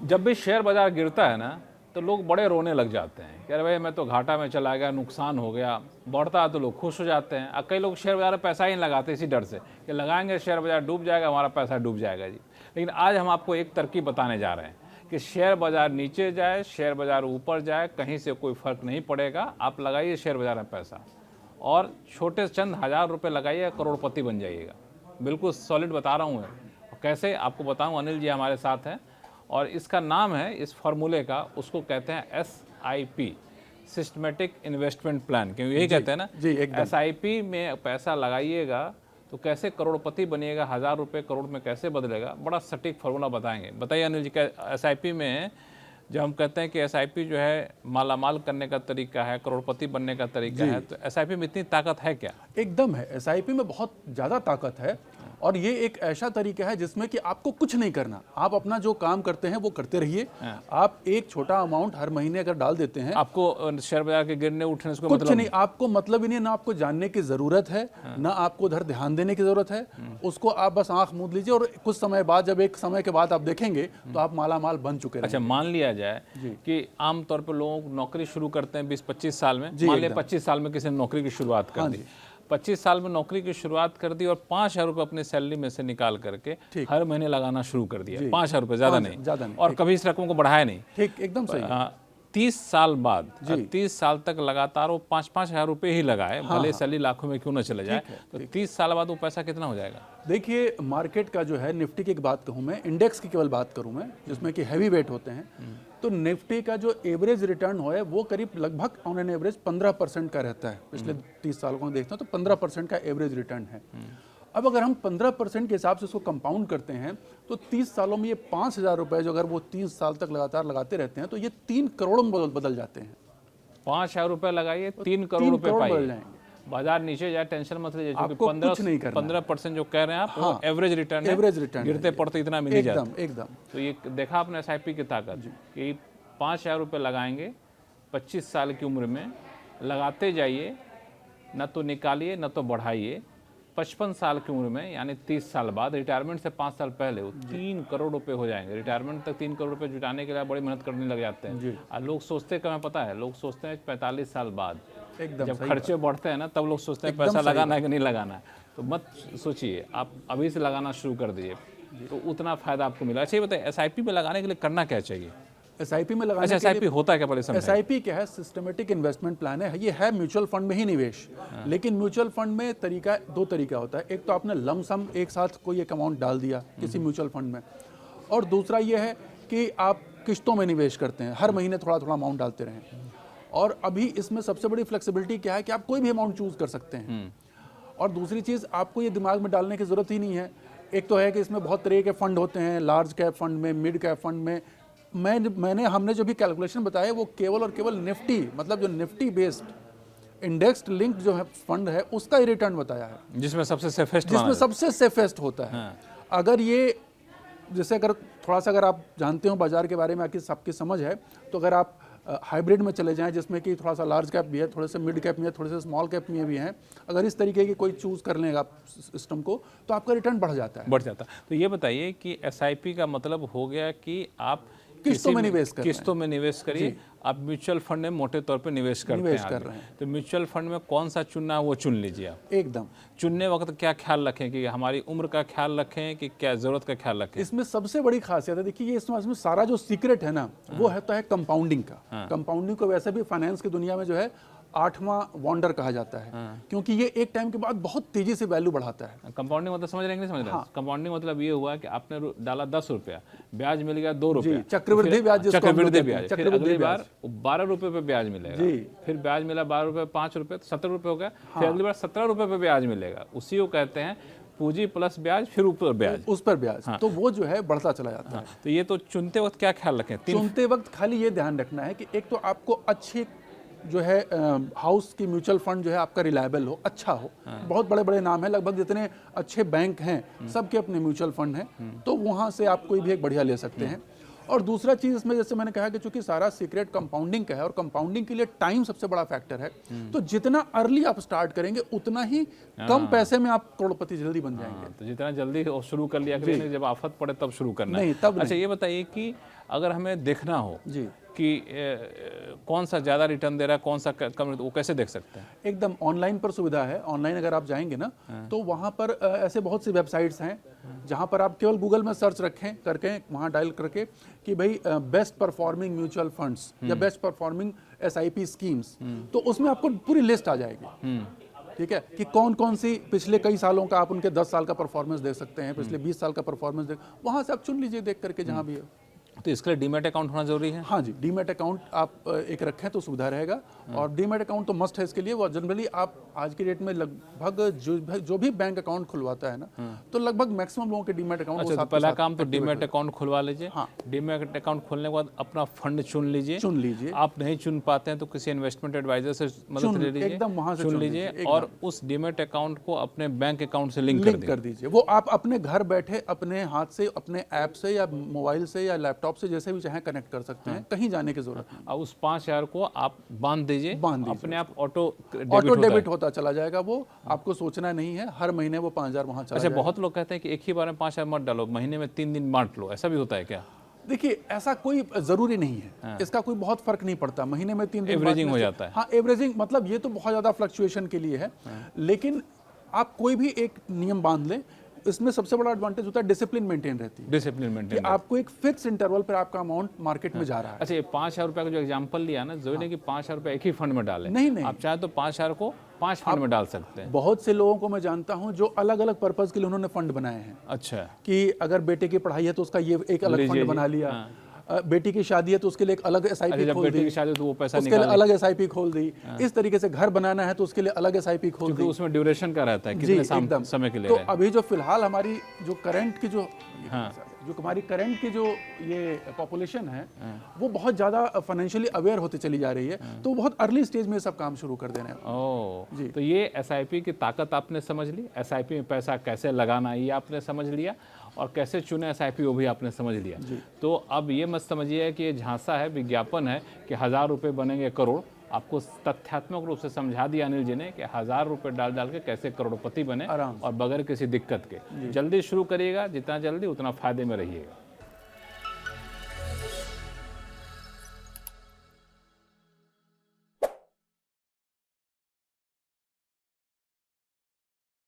जब भी शेयर बाजार गिरता है ना तो लोग बड़े रोने लग जाते हैं कि अरे भाई मैं तो घाटा में चला गया, नुकसान हो गया। बढ़ता है तो लोग खुश हो जाते हैं। अब कई लोग शेयर बाजार में पैसा ही नहीं लगाते इसी डर से कि लगाएंगे शेयर बाजार डूब जाएगा, हमारा पैसा डूब जाएगा जी। लेकिन आज हम आपको एक तरकीब बताने जा रहे हैं कि शेयर बाजार नीचे जाए, शेयर बाजार ऊपर जाए, कहीं से कोई फर्क नहीं पड़ेगा। आप लगाइए शेयर बाजार में पैसा और छोटे चंद हज़ार रुपये लगाइए, करोड़पति बन जाइएगा। बिल्कुल सॉलिड बता रहा हूँ मैं। कैसे आपको बताऊँ, अनिल जी हमारे साथ हैं और इसका नाम है, इस फार्मूले का, उसको कहते हैं SIP, सिस्टमेटिक इन्वेस्टमेंट प्लान। क्योंकि यही कहते हैं ना जी, एकदम। SIP में पैसा लगाइएगा तो कैसे करोड़पति बनिएगा, 1000 रुपये करोड़ में कैसे बदलेगा, बड़ा सटीक फार्मूला बताएंगे। बताइए अनिल जी, SIP में जब हम कहते हैं कि SIP जो है मालामाल करने का तरीका है, करोड़पति बनने का तरीका है, तो SIP में इतनी ताकत है क्या? एकदम है, SIP में बहुत ज़्यादा ताकत है और ये एक ऐसा तरीका है जिसमें कि आपको कुछ नहीं करना, आप अपना जो काम करते हैं वो करते रहिए। आप एक छोटा अमाउंट हर महीने अगर डाल देते हैं, आपको शेयर बाजार के गिरने उठने से कुछ नहीं, आपको मतलब ही नहीं, ना आपको जानने की ज़रूरत है, ना आपको उधर ध्यान देने की ज़रूरत है। उसको आप बस आंख मूंद लीजिए और कुछ समय बाद, जब एक समय के बाद आप देखेंगे तो आप मालामाल बन चुके हैं। अच्छा, मान लिया जाए कि आमतौर पर लोग नौकरी शुरू करते हैं 20-25 साल में। मान लिया 25 साल में किसी ने नौकरी की शुरुआत कर दी, 25 साल में नौकरी की शुरुआत कर दी और 5,000 रुपये अपनी सैलरी में से निकाल करके हर महीने लगाना शुरू कर दिया। 5,000 रुपये, ज़्यादा नहीं, और कभी इस रकम को बढ़ाया नहीं। ठीक, एकदम सही। 30 साल बाद, 30 साल तक लगातार वो 5-5 हज़ार रुपये ही लगाए, भले सैलरी लाखों में क्यों ना चले जाए, तो 30 साल बाद वो पैसा कितना हो जाएगा? देखिए, मार्केट का जो है, निफ्टी की एक बात कहूँ मैं, इंडेक्स की केवल बात करूँ मैं, जिसमें कि हैवी वेट होते हैं, तो निफ्टी का जो एवरेज रिटर्न हो है वो करीब लगभग ऑन एन एवरेज 15% का रहता है। पिछले 30 सालों को देखते हैं तो 15% का एवरेज रिटर्न है। अब अगर हम 15% के हिसाब से उसको कंपाउंड करते हैं तो 30 सालों में ये 5,000 रुपये जो अगर वो 30 साल तक लगातार लगाते रहते हैं तो ये 3 करोड़ में बदल जाते हैं। 5,000 रुपये लगाइए, 3 करोड़ रुपये बदल पाइए। जाएंगे। बाजार नीचे जाए टेंशन मत लीजिए, क्योंकि आपको कुछ नहीं करना। 15% जो कह रहे हैं आप, वो एवरेज रिटर्न है। एवरेज रिटर्न गिरते पड़ते इतना मिल ही जाता है। एकदम। तो ये देखा आपने SIP की ताकत कि 5,000 रुपये लगाएंगे 25 साल की उम्र में, लगाते जाइए, न तो निकालिए न तो बढ़ाइए। 55 साल की उम्र में यानी 30 साल बाद, रिटायरमेंट से 5 साल पहले वो 3 करोड़ रुपए हो जाएंगे। रिटायरमेंट तक 3 करोड़ रुपए जुटाने के लिए बड़ी मेहनत करने लग जाते हैं। और लोग सोचते कब पता है, लोग सोचते हैं 45 साल बाद, जब खर्चे बढ़ते हैं ना, तब लोग सोचते हैं पैसा लगाना है कि नहीं लगाना है। तो मत सोचिए, आप अभी से लगाना शुरू कर दीजिए तो उतना फायदा आपको मिला। अच्छा, ये बताइए SIP में लगाने के लिए करना क्या चाहिए? SIP में लगाने अच्छा, SIP होता है क्या, पहले समझाइए। SIP क्या है? सिस्टमेटिक इन्वेस्टमेंट प्लान है। ये है म्यूचुअल फंड में ही निवेश। लेकिन म्यूचुअल फंड में दो तरीका होता है। एक तो आपने लमसम एक साथ कोई एक अमाउंट डाल दिया किसी म्यूचुअल फंड में, और दूसरा ये है कि आप किस्तों में निवेश करते हैं, हर महीने थोड़ा थोड़ा अमाउंट डालते रहें। और अभी इसमें सबसे बड़ी फ्लेक्सिबिलिटी क्या है कि आप कोई भी अमाउंट चूज कर सकते हैं। और दूसरी चीज़, आपको ये दिमाग में डालने की ज़रूरत ही नहीं है। एक तो है कि इसमें बहुत तरह के फंड होते हैं, लार्ज कैप फंड में, मिड कैप फंड में। हमने जो भी कैलकुलेशन बताया वो केवल और केवल निफ्टी, मतलब जो निफ्टी बेस्ड इंडेक्स्ड लिंक्ड जो है फंड है, उसका ही रिटर्न बताया है, जिसमें सबसे सेफेस्ट होता है। अगर ये, जैसे अगर थोड़ा सा अगर आप जानते हो बाजार के बारे में, आपकी समझ है, तो अगर आप हाइब्रिड में चले जाएं, जिसमें कि थोड़ा सा लार्ज कैप भी है, थोड़े से मिड कैप में है, थोड़े से स्मॉल कैप में भी हैं, अगर इस तरीके की कोई चूज़ कर लेंगे आप सिस्टम को, तो आपका रिटर्न बढ़ जाता है। तो ये बताइए कि SIP का मतलब हो गया कि आप किस्तों में निवेश करिए। आप म्यूचुअल फंड में मोटे तौर पे निवेश कर रहे हैं, तो म्यूचुअल फंड में कौन सा चुनना है वो चुन लीजिए आप। एकदम। चुनने वक्त क्या ख्याल रखें कि हमारी उम्र का ख्याल रखें कि क्या ज़रूरत का ख्याल रखें? इसमें सबसे बड़ी खासियत है, देखिए, ये इसमें सारा जो सीक्रेट है ना, वो है तो है कंपाउंडिंग का। कंपाउंडिंग को वैसे भी फाइनेंस की दुनिया में जो है 8वां वंडर कहा जाता है, क्योंकि ये एक टाइम के बाद बहुत तेजी से वैल्यू बढ़ाता है। कंपाउंडिंग मतलब समझ रहे हैं कि नहीं समझ रहे? कंपाउंडिंग मतलब ये हुआ कि आपने डाला 10 रुपया, ब्याज मिल गया 2 रुपया, चक्रवृद्धि ब्याज, फिर अगली बार 12 रुपये पे ब्याज मिलेगा, फिर ब्याज मिला 12 रुपये, 5 रुपये, तो 17 रुपये हो गया, फिर अगली बार 17 रुपये पे ब्याज मिलेगा। उसी को कहते हैं पूंजी प्लस ब्याज, फिर ऊपर ब्याज, उस पर ब्याज। तो वो जो है बढ़ता चला जाता है। तो ये तो चुनते वक्त क्या ख्याल रखें? चुनते वक्त खाली ये ध्यान रखना है कि एक तो आपको अच्छी जो है हाउस की म्यूचुअल फंड जो है आपका रिलायबल हो, अच्छा हो। बहुत बड़े बड़े नाम हैं, लगभग जितने अच्छे बैंक हैं सबके अपने म्यूचुअल फंड हैं, तो वहाँ से आप कोई भी एक बढ़िया ले सकते हैं। और दूसरा चीज इसमें जैसे मैंने कहा कि चूंकि सारा सीक्रेट कंपाउंडिंग का है और कंपाउंडिंग के लिए टाइम सबसे बड़ा फैक्टर है, तो जितना अर्ली आप स्टार्ट करेंगे उतना ही कम पैसे में आप करोड़पति जल्दी बन जाएंगे। तो जितना जल्दी वो शुरू कर लिया करिए, जब आफत पड़े तब शुरू करना नहीं, है। तब अच्छा, ये बताइए कि अगर हमें देखना हो जी कि कौन सा ज़्यादा रिटर्न दे रहा है, कौन सा कम, वो कैसे देख सकते हैं? एकदम ऑनलाइन पर सुविधा है। ऑनलाइन अगर आप जाएंगे ना तो वहाँ पर ऐसे बहुत सी वेबसाइट्स हैं जहाँ पर आप केवल गूगल में सर्च रखें करके, वहाँ डायल करके कि भाई बेस्ट परफॉर्मिंग म्यूचुअल फंड्स या बेस्ट परफॉर्मिंग SIP स्कीम्स, तो उसमें आपको पूरी लिस्ट आ जाएगी। ठीक है, कि कौन कौन सी पिछले कई सालों का आप उनके 10 साल का परफॉर्मेंस देख सकते हैं, पिछले 20 साल का परफॉर्मेंस देख, वहाँ से आप चुन लीजिए देख करके जहाँ भी है। तो इसके लिए डीमैट अकाउंट होना जरूरी है? हाँ जी, डीमैट अकाउंट आप एक रखें तो सुविधा रहेगा, और डीमैट अकाउंट तो मस्ट है इसके लिए। वो जनरली आप आज की डेट में लगभग जो भी बैंक अकाउंट खुलवाता है ना, तो लगभग मैक्सिमम लोगों के डीमैट अकाउंट। अच्छा, तो पहला काम तो डीमैट अकाउंट खुलवा लीजिए। हाँ। डीमैट अकाउंट खोलने के बाद अपना फंड चुन लीजिए। आप नहीं चुन पाते हैं तो किसी इन्वेस्टमेंट एडवाइजर से मदद ले लीजिए, एकदम वहाँ से चुन लीजिए, और उस डीमैट अकाउंट को अपने बैंक अकाउंट से लिंक कर दीजिए। वो आप अपने घर बैठे अपने हाथ से, अपने ऐप से या मोबाइल से या लैपटॉप से जैसे भी चाहें कनेक्ट कर सकते हैं, कहीं जाने की जरूरत नहीं। और उस 5,000 को आप बांध दीजिए, अपने आप ऑटो डेबिट होता चला जाएगा। वो आपको सोचना नहीं है, हर महीने वो 5,000 वहाँ चला अच्छा, बहुत लोग कहते हैं कि एक ही बार में 5,000 मत डालो, महीने में 3 दिन बांट लो, ऐसा भी होता है क्या? देखिए, ऐसा कोई जरूरी नहीं है। इसका कोई बहुत फर्क नहीं पड़ता, महीने में 3 दिन एवरेजिंग हो जाता है। हाँ, एवरेजिंग मतलब ये तो बहुत ज्यादा फ्लक्चुएशन के लिए है, लेकिन आप कोई भी एक नियम बांध लें, इसमें सबसे बड़ा एडवांटेज होता है डिसिप्लिन मेंटेन रहती है। डिसिप्लिन मेंटेन, आपको एक फिक्स इंटरवल पर आपका अमाउंट मार्केट में जा रहा है। अच्छा, ये 5,000 रुपये का जो एग्जांपल लिया ना, जरूरी नहीं कि 5,000 रुपये एक ही फंड में डालें। नहीं, आप चाहे तो 5,000 को 5 फंड में डाल सकते हैं। बहुत से लोगों को मैं जानता हूं जो अलग अलग पर्पज के लिए उन्होंने फंड बनाए हैं। अच्छा, कि अगर बेटे की पढ़ाई है तो उसका ये एक अलग फंड बना लिया, बेटी की शादी है तो उसके लिए एक अलग SIP खोल दी, बेटी की शादी तो वो पैसा उसके लिए अलग SIP खोल दी। इस तरीके से घर बनाना है तो उसके लिए अलग SIP खोल दी। उसमें ड्यूरेशन का रहता है, कितने समय के लिए। तो अभी जो फिलहाल हमारी जो करंट की जो हमारी करंट की जो ये पॉपुलेशन है, वो बहुत ज़्यादा फाइनेंशियली अवेयर होती चली जा रही है, तो बहुत अर्ली स्टेज में सब काम शुरू कर देना है। ओह, तो ये SIP की ताकत आपने समझ ली, SIP में पैसा कैसे लगाना ये आपने समझ लिया, और कैसे चुने SIP वो भी आपने समझ लिया। तो अब ये मत समझिए कि ये झांसा है, विज्ञापन है कि 1,000 रुपये बनेंगे करोड़। आपको तथ्यात्मक रूप से समझा दिया अनिल जी ने कि 1,000 रुपये डाल के कैसे करोड़पति बने, और बगैर किसी दिक्कत के। जल्दी शुरू करिएगा, जितना जल्दी उतना फायदे में रहिएगा।